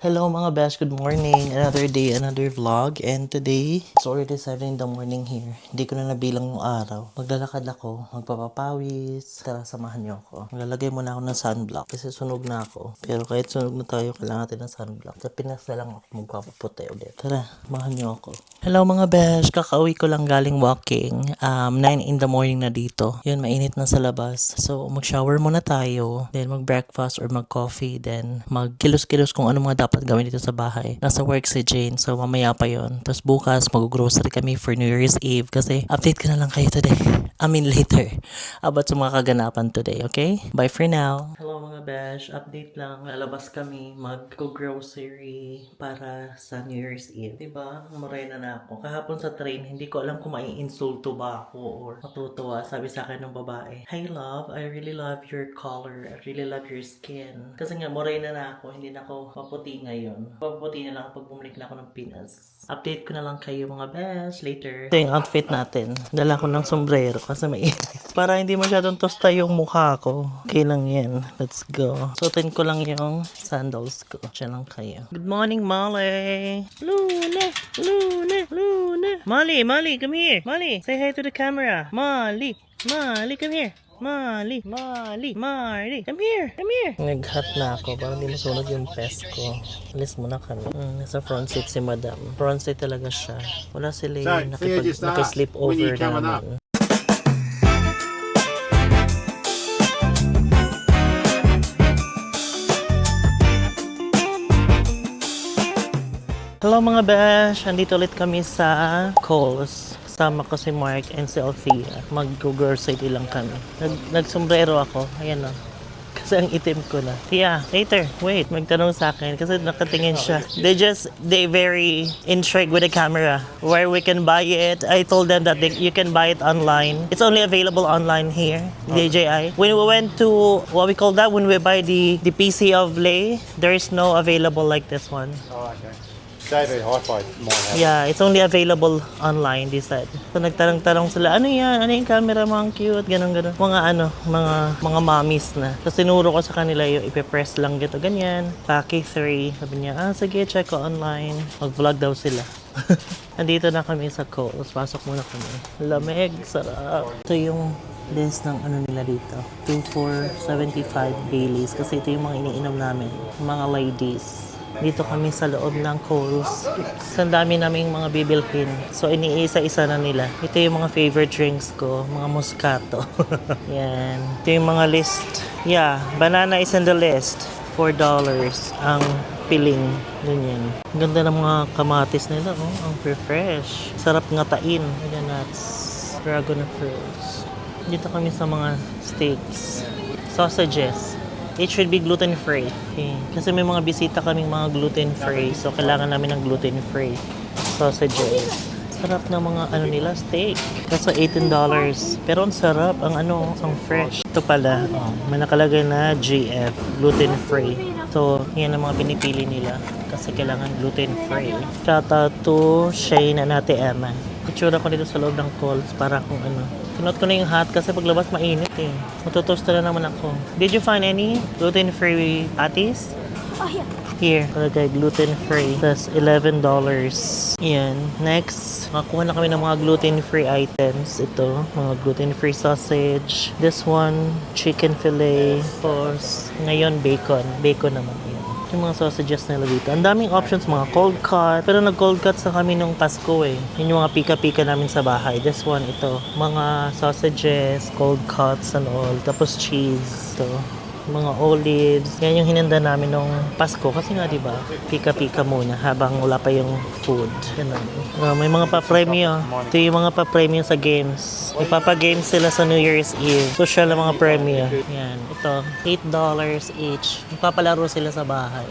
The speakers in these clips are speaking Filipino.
Hello mga besh, good morning. Another day, another vlog. And today, it's already 7 in the morning here. Hindi ko na nabilang yung araw. Maglalakad ako, magpapapawis. Tara, samahan niyo ako. Maglalagay muna ako ng sunblock kasi sunog na ako. Pero kahit sunog na tayo, kailangan natin ng sunblock. Sa Pinas na lang ako magpapaputi ulit. Tara, samahan niyo ako. Hello mga besh, kakauwi ko lang galing walking. 9 in the morning na dito. Yun, mainit na sa labas. So, mag-shower muna tayo. Then, mag-breakfast or mag-coffee. Then, mag-kilos-kilos kung ano mga dapat gawin dito sa bahay. Nasa work si Jane, so mamaya pa yon. Tapos bukas, mag-grocery kami for New Year's Eve kasi update ko na lang kayo today. Later. About sa mga kaganapan today, okay? Bye for now. Hello mga besh, update lang. Lalabas kami, mag-grocery para sa New Year's Eve. Diba? Morena na ako. Kahapon sa train, hindi ko alam kung mai-insulto ba ako or matutuwa. Sabi sa akin ng babae, "Hi love, I really love your color. I really love your skin." Kasi nga, morena na ako. Hindi na ako maputi ngayon. Papuputi na lang pag bumalik na ako ng Pinas. Update ko na lang kayo mga besh later. Ito yung outfit natin. Dala ko ng sombrero kasi may para hindi masyadong tosta yung mukha ko. Okay lang yan. Let's go. Suotin ko lang yung sandals ko. Siya lang kayo. Good morning, Molly. Luna, Luna, Luna. Molly, come here. Molly, say hi to the camera. Molly, come here. Marley, come here. Nag-hot na ako, parang hindi masunod yung pes ko. Alis muna kami. Nasa front seat si madam. Front seat talaga siya. Wala sila yung nakisleep over namin. Hello mga besh! Andito ulit kami sa Kohl's. Kasama ko si Mark and si Althea. Mag-grocery lang kami. Nag-sombrero ako. Ayan o. Kasi ang itim ko na. Tia, later. Wait, magtanong sa akin. Kasi nakatingin siya. They very intrigued with the camera. Where we can buy it. I told them that you can buy it online. It's only available online here. DJI. When we went to, what we call that? When we buy the PC of Lay, there is no available like this one. Oh, okay. David Hi-Fi might have. Yeah, it's only available online, they said. So nagtanong-tanong sila, ano yan? Ano yung camera, mga cute? Ganon. Mga mommies na. So sinuro ko sa kanila yung ipipress lang dito, ganyan. Paki 3. Sabi niya, sige, check ko online. Mag-vlog daw sila. Andito na kami sa Kohl's. Pasok muna kami. Lamig, sarap. Ito yung list ng ano nila dito. 2475 Baileys. Kasi ito yung mga iniinom namin. Mga ladies. Dito kami sa loob ng Kohl's. Ang dami naming mga bibilhin. So, iniisa-isa na nila. Ito yung mga favorite drinks ko. Mga Moscato. Yan. Ito yung mga list. Yeah, banana is in the list. $4 ang piling. Ganyan. Ang ganda ng mga kamatis nila. Oh, ang fresh. Sarap ngatain. Ayan, nuts. Dragon fruits. Dito kami sa mga steaks. Sausages. It should be gluten-free. Okay. Kasi may mga bisita kaming mga gluten-free. So, kailangan namin ng gluten-free sausages. Sarap ng mga nila, steak. Kaso $18. Pero ang sarap. Ang fresh. Ito pala. May nakalagay na GF. Gluten-free. So, yan ang mga pinipili nila. Kasi kailangan gluten-free. Shout out to Shane and Ate Emma. Kutsura ko dito sa loob ng Kohl's para kung Pinot ko na yung hot kasi paglabas mainit eh. Matutosta na naman ako. Did you find any gluten-free patties? Oh, yeah. Here, palagay gluten-free. That's $11. Yan. Next, makakuha na kami ng mga gluten-free items. Ito, mga gluten-free sausage. This one, chicken fillet. Tapos, ngayon, bacon. Bacon naman yan. Yung mga sausages nila dito. Ang daming options, mga cold cut. Pero nag-cold cut sa kami nung Pasko eh. Yun yung mga pika-pika namin sa bahay. This one, ito. Mga sausages, cold cuts and all. Tapos cheese. Ito. Mga olives. Yan yung hinanda namin nung Pasko. Kasi nga, di ba, pika-pika muna habang wala pa yung food. Ganun. May mga pa-premyo. Ito yung mga pa-premyo sa games. Ipapa-games sila sa New Year's Eve. Social na mga premyo. Yan. Ito, $8 each. Magpapalaro sila sa bahay.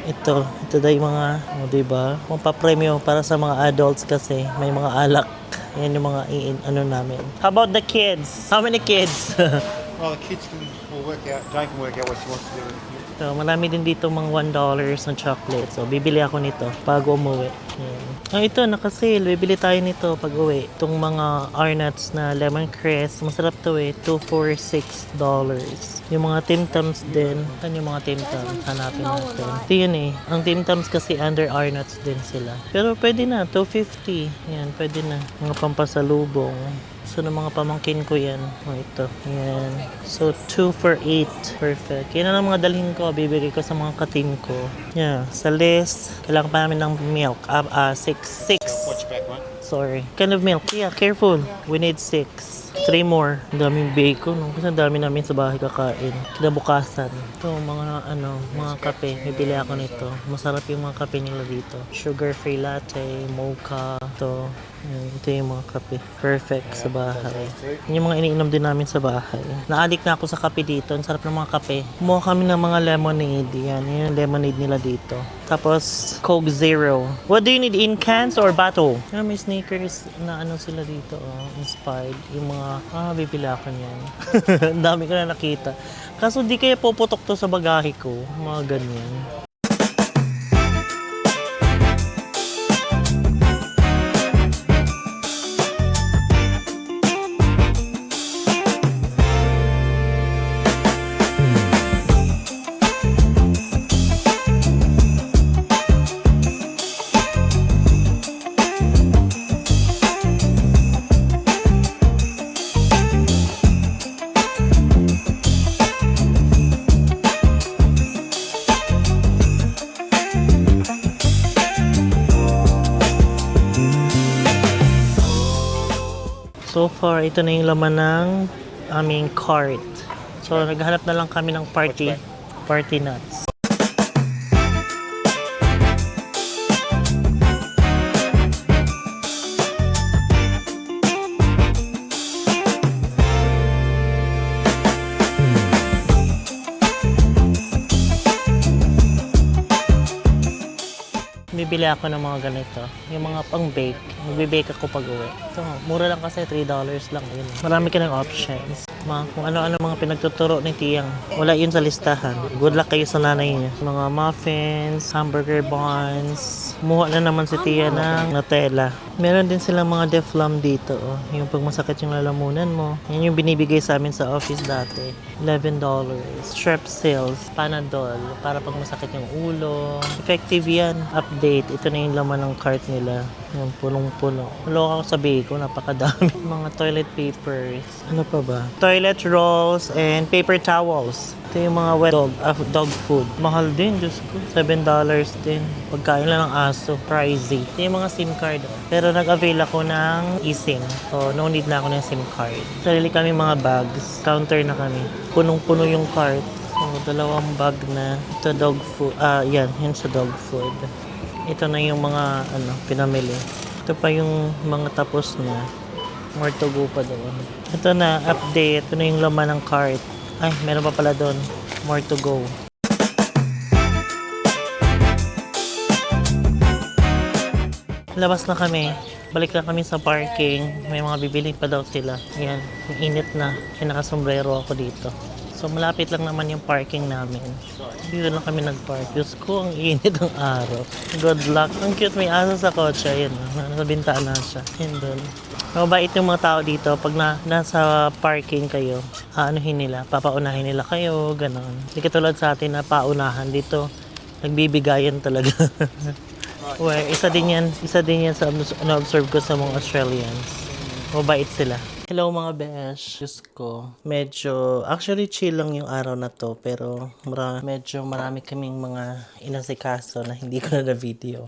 Ito daw yung mga, di ba? Mga pa-premyo para sa mga adults kasi may mga alak. Yan yung mga namin. How about the kids? How many kids? Well, the kids will work out. Jane can work out what she wants to do with the kids. So, marami din dito mga $1 na chocolate. So, bibili ako nito bago umuwi. Yan. Ah, ito, naka-sale. Bibili tayo nito pag uwi. Itong mga Arnott's na lemon crest. Masarap to eh. 2 for $6. Yung mga Tim Tams din. Saan yung mga Tim Tams? Hanapin natin. Ito yun eh. Ang Tim Tams kasi under Arnott's din sila. Pero pwede na. 250. Yan, pwede na. Mga pampasalubong. So, ng mga pamangkin ko yan. O, ito. Yan. So, 2 for 8. Perfect. Yan na lang mga dalhin ko. Bibigay ko sa mga katim ko. Yeah. Sa list, kailangan pa namin ng milk. 6. Watch back, mate. Sorry. Kind of milk. Yeah, careful. We need 6. 3 more. Ang daming bacon. No? Kasi ang dami namin sa bahay kakain. Kinabukasan. Ito, mga kape. Bibili ako nito. Masarap yung mga kape nila dito. Sugar-free latte, mocha. Ito. Ito yung mga kape. Perfect sa bahay. Yung mga iniinom din namin sa bahay. Na-addict na ako sa kape dito. Ang sarap ng mga kape. Kumuha kami ng mga lemonade. Yan. Yan yung lemonade nila dito. Tapos, Coke Zero. What do you need? In cans or bottle? Yan, may sneakers na ano sila dito. Oh, inspired. Yung mga, bibili ako niyan. Ang dami ko na nakita. Kaso di kaya puputok to sa bagahe ko. Mga ganyan. So far, ito na yung laman ng aming cart. So, naghanap na lang kami ng party nuts. Bibili ako ng mga ganito. Yung mga pang-bake. Magbe-bake ako pag-uwi. Ito, mura lang kasi. $3 lang. Yun. Marami ka ng options. Kung ano-ano mga pinagtuturo ni Tiyang. Wala yun sa listahan. Good luck kayo sa nanay niya. Mga muffins, hamburger buns. Kumuha na naman si Tia ng Nutella. Meron din silang mga Deflam dito. Oh. Yung pag masakit yung lalamunan mo. Yan yung binibigay sa amin sa office dati. $11. Strepsils, Panadol. Para pag masakit yung ulo. Effective yan. Update. Ito na yung laman ng cart nila. Yung punong-puno. Wala ako sabihin ko, napakadami. Mga toilet papers. Ano pa ba? Toilet rolls and paper towels. Ito yung mga wet dog food. Mahal din, Diyos ko. $7 din. Pagkain lang ng aso. Pricey. Ito yung mga SIM card. Pero nag-avail ako ng eSIM. So, no need na ako ng SIM card. Sarili kami mga bags. Counter na kami. Punong-puno yung cart. So, 2 bag na. Ito dog food. Yan. Yan sa dog food. Ito na yung mga pinamili. Ito pa yung mga tapos na. More to go pa doon. Ito na, update. Ito na yung laman ng cart. Ay, meron pa pala doon. More to go. Labas na kami. Balik na kami sa parking. May mga bibili pa daw sila. Ayan, init na. Nakasombrero ako dito. So, malapit lang naman yung parking namin. Dito lang kami nag-park. Diyos ko, ang init ng araw. Good luck. Ang cute, may aso sa kotse. Ayan, nasa bintana siya. Ayan doon. Mabait yung mga tao dito. Pag nasa parking kayo, aanuhin nila. Papaunahin nila kayo, ganon. Hindi katulad sa atin na paunahan dito. Nagbibigayan talaga. Well, isa din yan sa na-observe ko sa mga Australians. Mabait sila. Hello mga besh. Diyos ko, medyo, actually chill lang yung araw na to, pero medyo marami kaming mga inasikaso na hindi ko na video.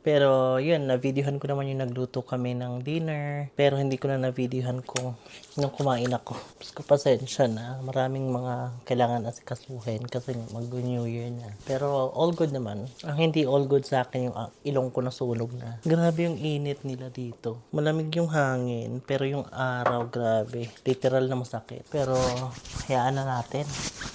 Pero yun, na-videohan ko naman yung nagluto kami ng dinner. Pero hindi ko na na-videohan kung nung kumain ako. Tapos ko pasensya na. Maraming mga kailangan asikasuhin kasi mag-New Year na. Pero all good naman. Ang hindi all good sa akin yung ilong ko nasunog na. Grabe yung init nila dito. Malamig yung hangin. Pero yung araw, grabe. Literal na masakit. Pero hayaan na natin.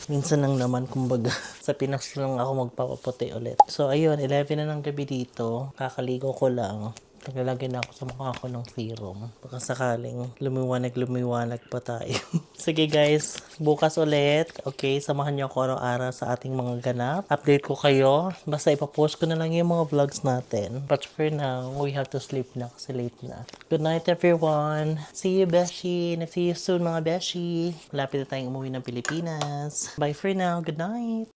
Minsan lang naman, kumbaga, sa Pinas lang ako magpapaputi ulit. So, ayun, 11 na ng gabi dito. Kakaligo ko lang. Naglalagay na ako sa mukha ko ng serum. Baka sakaling lumiwanag pa tayo. Sige guys, bukas ulit. Okay, samahan niyo ako araw-araw sa ating mga ganap. Update ko kayo. Basta ipapost ko na lang yung mga vlogs natin. But for now, we have to sleep na kasi late na. Good night everyone. See you Beshi. See you soon mga Beshi. Malapit na tayong umuwi ng Pilipinas. Bye for now. Good night.